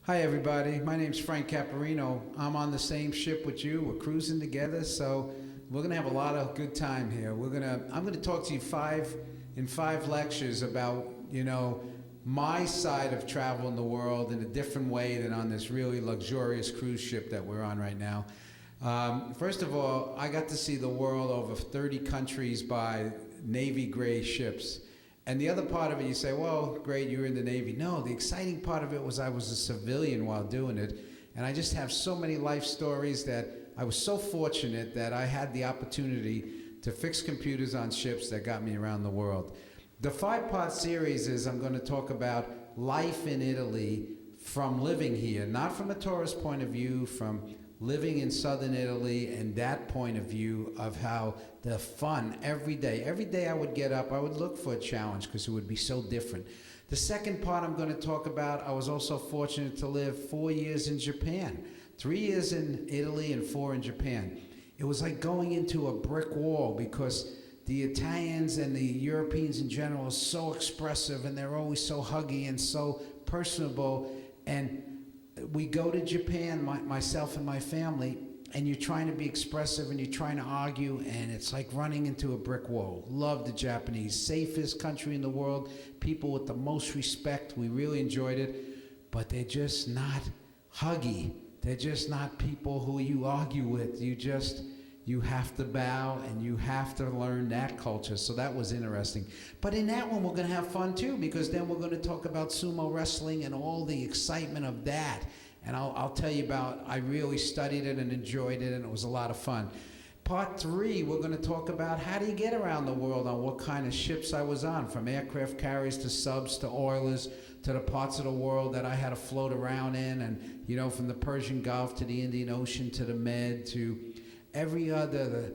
Hi, everybody. My name's Frank Caparino. I'm on the same ship with you. We're cruising together, so we're gonna have a lot of good time here. I'm gonna talk to you in five lectures about my side of travel in the world in a different way than on this really luxurious cruise ship that we're on right now. First of all, I got to see the world over 30 countries by Navy gray ships. And the other part of it, you say, well, great, you were in the Navy. No, the exciting part of it was I was a civilian while doing it. And I just have so many life stories that I was so fortunate that I had the opportunity to fix computers on ships that got me around the world. The five-part series is I'm going to talk about life in Italy from living here, not from a tourist point of view, from living in southern Italy and that point of view of how the fun every day I would get up, I would look for a challenge because it would be so different. The second part I'm going to talk about, I was also fortunate to live 4 years in Japan, 3 years in Italy and 4 in Japan. It was like going into a brick wall because the Italians and the Europeans in general are so expressive and they're always so huggy and so personable. And we go to Japan, myself and my family, and you're trying to be expressive and you're trying to argue, and it's like running into a brick wall. Love the Japanese. Safest country in the world, people with the most respect. We really enjoyed it, but they're just not huggy. They're just not people who you argue with. You have to bow and you have to learn that culture. So that was interesting. But in that one, we're going to have fun too, because then we're going to talk about sumo wrestling and all the excitement of that. And I'll tell you about, I really studied it and enjoyed it, and it was a lot of fun. Part 3, we're going to talk about how do you get around the world on what kind of ships I was on, from aircraft carriers to subs to oilers to the parts of the world that I had to float around in, and from the Persian Gulf to the Indian Ocean to the Med to every other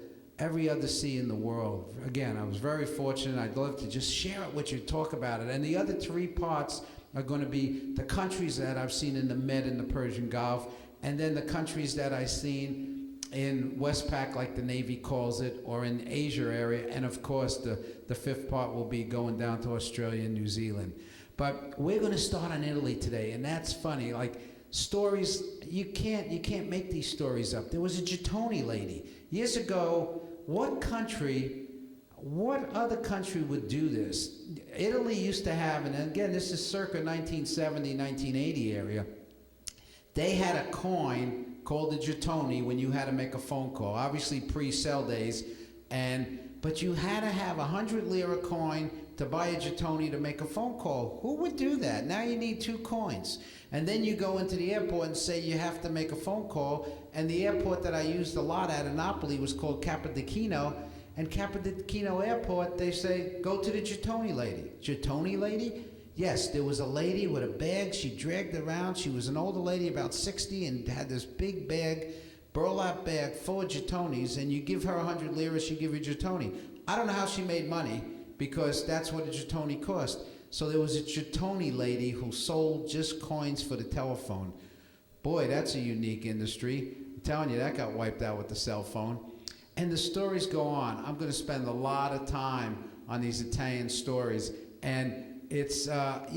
sea in the world. Again, I was very fortunate. I'd love to just share it with you, talk about it. And the other 3 parts are going to be the countries that I've seen in the Med and the Persian Gulf, and then the countries that I've seen in Westpac, like the Navy calls it, or in Asia area. And of course, the 5th part will be going down to Australia and New Zealand. But we're going to start on Italy today, and that's funny. Like, stories, you can't make these stories up. There was a Gettoni lady. Years ago, what other country would do this? Italy used to have, and again, this is circa 1970, 1980 area, they had a coin called the Gettoni when you had to make a phone call, obviously pre-cell days, but you had to have 100 lira coin to buy a Gettoni to make a phone call. Who would do that? Now you need 2 coins. And then you go into the airport and say you have to make a phone call. And the airport that I used a lot at in Napoli was called Capodichino. And Capodichino Airport, they say, go to the Gettoni lady. Gettoni lady? Yes, there was a lady with a bag. She dragged around. She was an older lady, about 60, and had this big bag, burlap bag full of Gettonis. And you give her 100 lira, she give you a Gettoni. I don't know how she made money, because that's what a Gettoni cost. So there was a Gettoni lady who sold just coins for the telephone. Boy, that's a unique industry. I'm telling you, that got wiped out with the cell phone. And the stories go on. I'm going to spend a lot of time on these Italian stories. And it's, I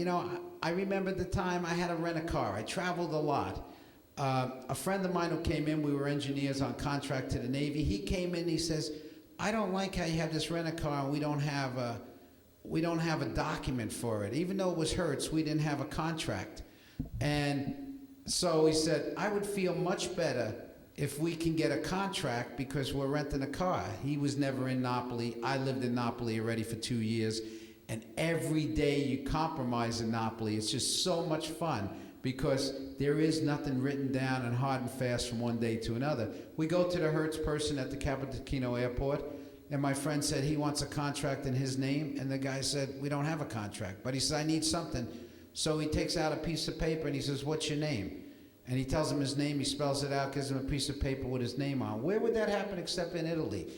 remember the time I had to rent a car. I traveled a lot. A friend of mine who came in, we were engineers on contract to the Navy. He came in, he says, I don't like how you have this rent-a-car and we don't have a document for it. Even though it was Hertz, we didn't have a contract. And so he said, I would feel much better if we can get a contract because we're renting a car. He was never in Napoli. I lived in Napoli already for 2 years. And every day you compromise in Napoli. It's just so much fun because there is nothing written down and hard and fast from one day to another. We go to the Hertz person at the Capodichino Airport, and my friend said he wants a contract in his name, and the guy said, we don't have a contract. But he said, I need something. So he takes out a piece of paper, and he says, what's your name? And he tells him his name, he spells it out, gives him a piece of paper with his name on. Where would that happen except in Italy?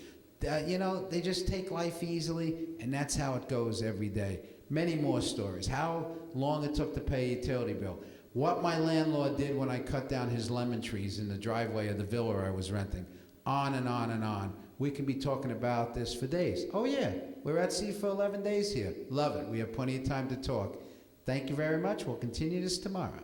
They just take life easily, and that's how it goes every day. Many more stories. How long it took to pay a utility bill. What my landlord did when I cut down his lemon trees in the driveway of the villa I was renting. On and on and on. We can be talking about this for days. Oh yeah, we're at sea for 11 days here. Love it. We have plenty of time to talk. Thank you very much. We'll continue this tomorrow.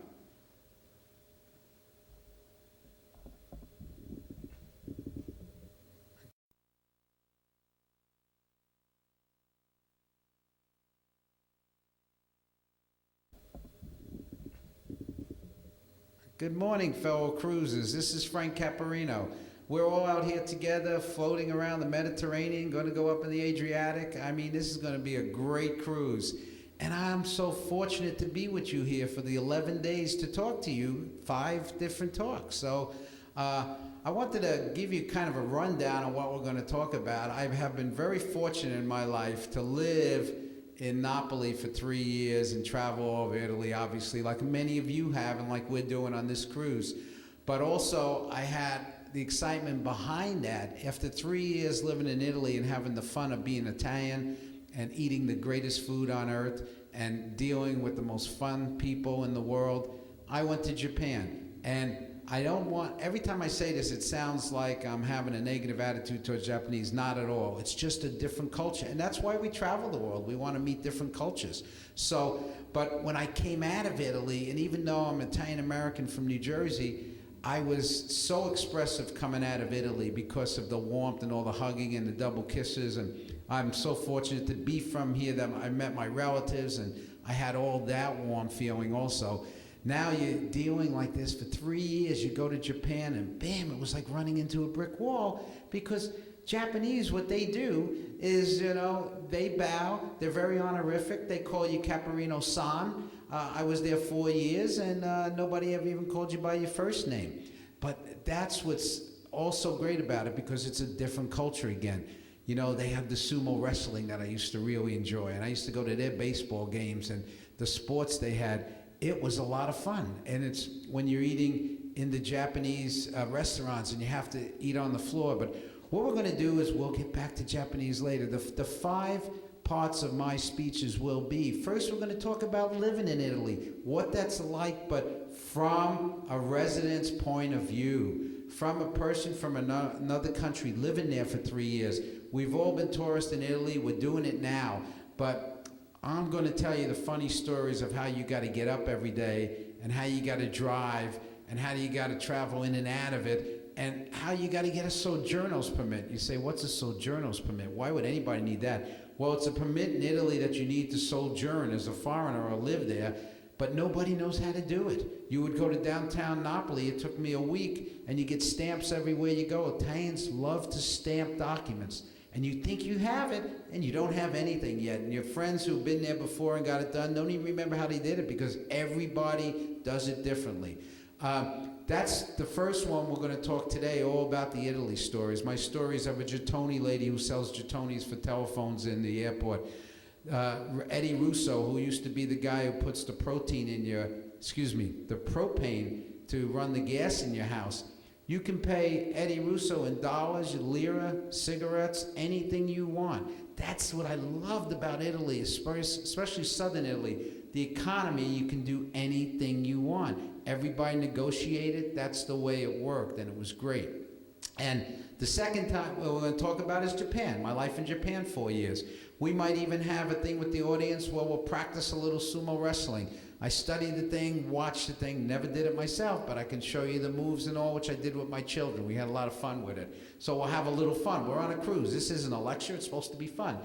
Good morning, fellow cruisers. This is Frank Caparino. We're all out here together, floating around the Mediterranean, going to go up in the Adriatic. I mean, this is going to be a great cruise. And I'm so fortunate to be with you here for the 11 days to talk to you, 5 different talks. So I wanted to give you kind of a rundown on what we're going to talk about. I have been very fortunate in my life to live in Napoli for 3 years and travel all over Italy, obviously, like many of you have and like we're doing on this cruise. But also, I had the excitement behind that. After 3 years living in Italy and having the fun of being Italian and eating the greatest food on earth and dealing with the most fun people in the world, I went to Japan. And I don't want, every time I say this, it sounds like I'm having a negative attitude towards Japanese. Not at all. It's just a different culture. And that's why we travel the world. We want to meet different cultures. So, but when I came out of Italy, and even though I'm Italian-American from New Jersey, I was so expressive coming out of Italy because of the warmth and all the hugging and the double kisses. And I'm so fortunate to be from here that I met my relatives and I had all that warm feeling also. Now you're dealing like this for 3 years. You go to Japan and bam, it was like running into a brick wall because Japanese, what they do is, they bow. They're very honorific. They call you Caparino-san. I was there 4 years and nobody ever even called you by your first name. But that's what's also great about it because it's a different culture again. They have the sumo wrestling that I used to really enjoy. And I used to go to their baseball games and the sports they had. It was a lot of fun. And it's when you're eating in the Japanese restaurants and you have to eat on the floor. But what we're going to do is we'll get back to Japanese later. The 5 parts of my speeches will be, first we're going to talk about living in Italy, what that's like, but from a resident's point of view, from a person from another country living there for 3 years. We've all been tourists in Italy. We're doing it now. But I'm going to tell you the funny stories of how you got to get up every day and how you got to drive and how you got to travel in and out of it and how you got to get a sojourner's permit. You say, what's a sojourner's permit? Why would anybody need that? Well, it's a permit in Italy that you need to sojourn as a foreigner or live there, but nobody knows how to do it. You would go to downtown Napoli. It took me a week, and you get stamps everywhere you go. Italians love to stamp documents. And you think you have it, and you don't have anything yet. And your friends who've been there before and got it done don't even remember how they did it because everybody does it differently. That's the first one we're going to talk today, all about the Italy stories. My stories of a Gettoni lady who sells Gettonis for telephones in the airport. Eddie Russo, who used to be the guy who puts the the propane to run the gas in your house. You can pay Eddie Russo in dollars, lira, cigarettes, anything you want. That's what I loved about Italy, especially southern Italy. The economy, you can do anything you want. Everybody negotiated. That's the way it worked, and it was great. And the second time we're going to talk about is Japan. My life in Japan, 4 years. We might even have a thing with the audience where we'll practice a little sumo wrestling. I studied the thing, watched the thing, never did it myself, but I can show you the moves and all, which I did with my children. We had a lot of fun with it. So we'll have a little fun. We're on a cruise. This isn't a lecture. It's supposed to be fun.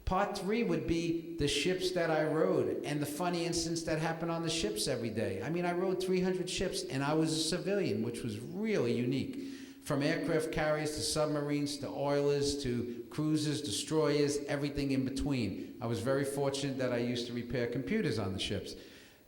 Part 3 would be the ships that I rode and the funny incidents that happen on the ships every day. I mean, I rode 300 ships, and I was a civilian, which was really unique. From aircraft carriers to submarines to oilers to cruisers, destroyers, everything in between. I was very fortunate that I used to repair computers on the ships.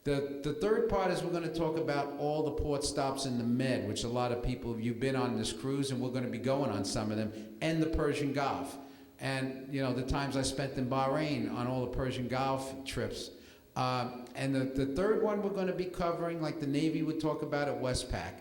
The third part is we're going to talk about all the port stops in the Med, which a lot of people, you've been on this cruise, and we're going to be going on some of them, and the Persian Gulf. And, the times I spent in Bahrain on all the Persian Gulf trips. And the third one we're going to be covering, like the Navy would talk about at Westpac.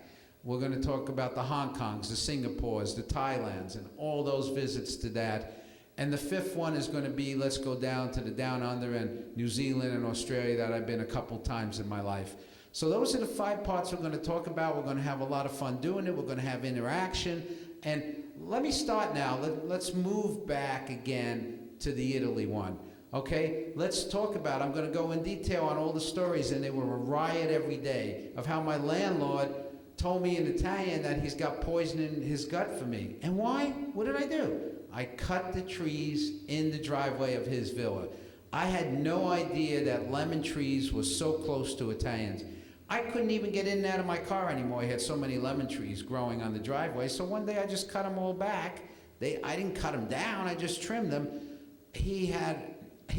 We're going to talk about the Hong Kongs, the Singapores, the Thailands, and all those visits to that. And the 5th one is going to be, let's go down to the Down Under and New Zealand and Australia that I've been a couple times in my life. So those are the 5 parts we're going to talk about. We're going to have a lot of fun doing it. We're going to have interaction. And let me start now. Let's move back again to the Italy one. Okay, let's talk about, I'm going to go in detail on all the stories, and they were a riot every day of how my landlord told me in Italian that he's got poison in his gut for me. And why? What did I do? I cut the trees in the driveway of his villa. I had no idea that lemon trees were so close to Italians. I couldn't even get in and out of my car anymore. I had so many lemon trees growing on the driveway. So one day I just cut them all back. I didn't cut them down, I just trimmed them. He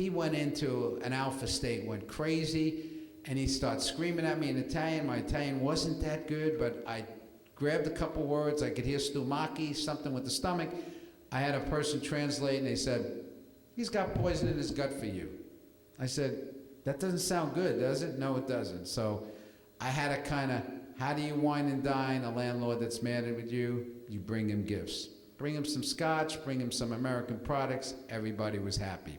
went into an alpha state, went crazy, and he started screaming at me in Italian. My Italian wasn't that good, but I grabbed a couple words. I could hear stomach, something with the stomach. I had a person translate, and they said, "He's got poison in his gut for you." I said, "That doesn't sound good, does it?" "No, it doesn't." So I had to kind of, how do you wine and dine a landlord that's mad with you? You bring him gifts. Bring him some scotch, bring him some American products. Everybody was happy.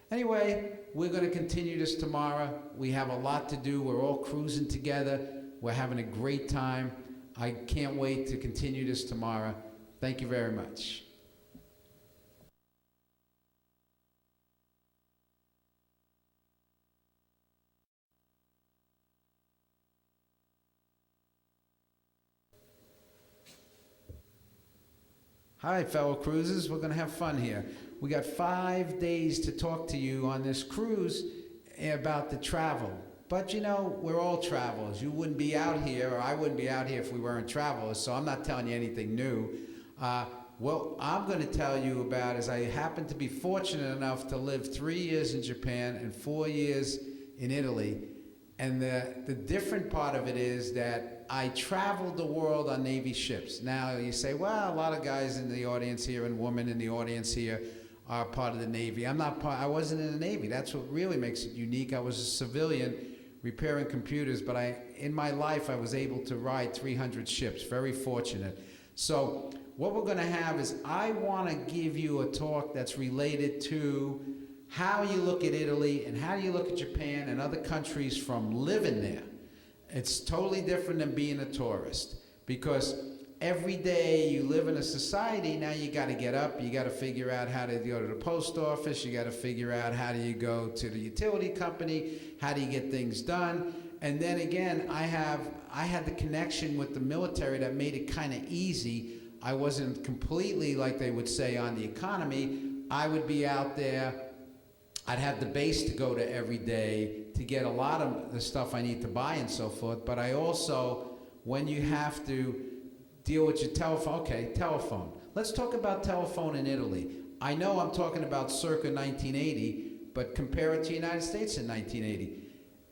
Anyway, we're going to continue this tomorrow. We have a lot to do. We're all cruising together. We're having a great time. I can't wait to continue this tomorrow. Thank you very much. Hi, fellow cruisers. We're going to have fun here. We got 5 days to talk to you on this cruise about the travel. But you know, we're all travelers. You wouldn't be out here, or I wouldn't be out here if we weren't travelers, so I'm not telling you anything new. What I'm going to tell you about is I happen to be fortunate enough to live 3 years in Japan and 4 years in Italy. And the different part of it is that I traveled the world on Navy ships. Now you say, well, a lot of guys in the audience here and women in the audience here are part of the Navy. I wasn't in the Navy. That's what really makes it unique. I was a civilian repairing computers, but in my life I was able to ride 300 ships, very fortunate. So what we're gonna have is I wanna give you a talk that's related to how you look at Italy and how you look at Japan and other countries from living there. It's totally different than being a tourist, because every day you live in a society, now you gotta get up, you gotta figure out how to go to the post office, you gotta figure out how do you go to the utility company, how do you get things done. And then again, I had the connection with the military that made it kind of easy. I wasn't completely, like they would say, on the economy. I would be out there, I'd have the base to go to every day to get a lot of the stuff I need to buy and so forth. But I also, when you have to deal with your telephone, okay, telephone. Let's talk about telephone in Italy. I know I'm talking about circa 1980, but compare it to the United States in 1980.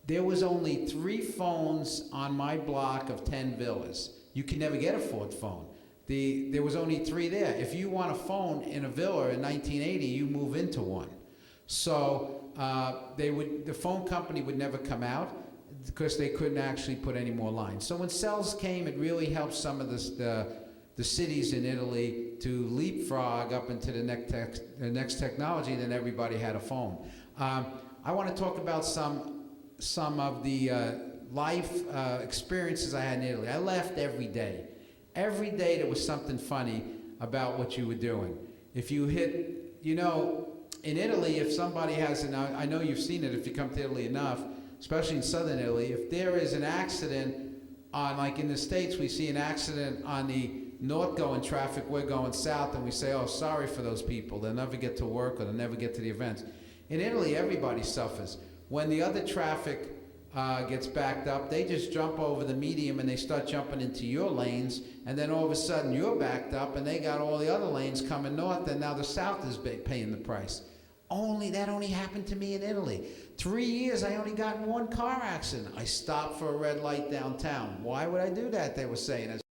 There was only 3 phones on my block of 10 villas. You can never get a 4th phone. There was only 3 there. If you want a phone in a villa in 1980, you move into one. So the phone company would never come out because they couldn't actually put any more lines. So when cells came, it really helped some of the cities in Italy to leapfrog up into the next technology. Then everybody had a phone. I want to talk about some of the life experiences I had in Italy. I laughed every day. Every day there was something funny about what you were doing. If you hit, you know, in Italy, if somebody has, and I know you've seen it if you come to Italy enough, especially in southern Italy, if there is an accident on, like in the States, we see an accident on the north going traffic, we're going south, and we say, oh, sorry for those people. They'll never get to work or they'll never get to the events. In Italy, everybody suffers. When the other traffic gets backed up, they just jump over the medium and they start jumping into your lanes, and then all of a sudden you're backed up and they got all the other lanes coming north, and now the south is paying the price. That only happened to me in Italy. 3 years, I only got in 1 car accident. I stopped for a red light downtown. Why would I do that, they were saying.